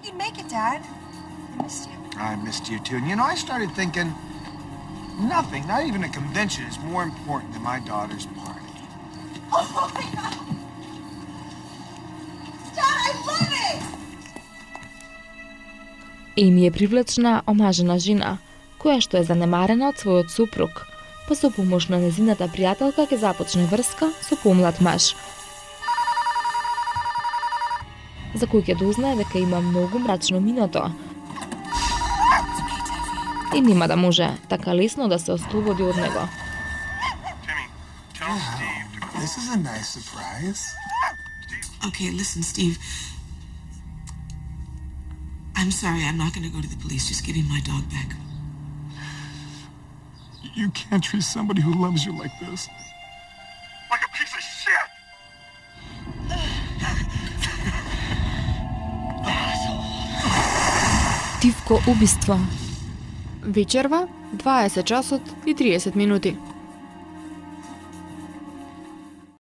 you'd make it, Dad. I missed you. I missed you too. And you know, I started thinking nothing, not even a convention, is more important than my daughter's party. Oh my God! Dad, I love it! Amy je привлечна, омажена жена, која што е занемарена од својот супруг, па со помош на незината пријателка ќе започне врска со помлад маж, за кој ќе дознае дека има многу мрачно минато и нема да може така лесно да се ослободи од него. Timmy, tell Steve to call. This is a nice surprise. Okay, listen, Steve. I'm sorry, I'm not going to go to the police. Just give me my dog back. You can't treat somebody who loves you like this. Like a piece of shit! Тивко убиство. Вечерва, 20 часот и 30 минути.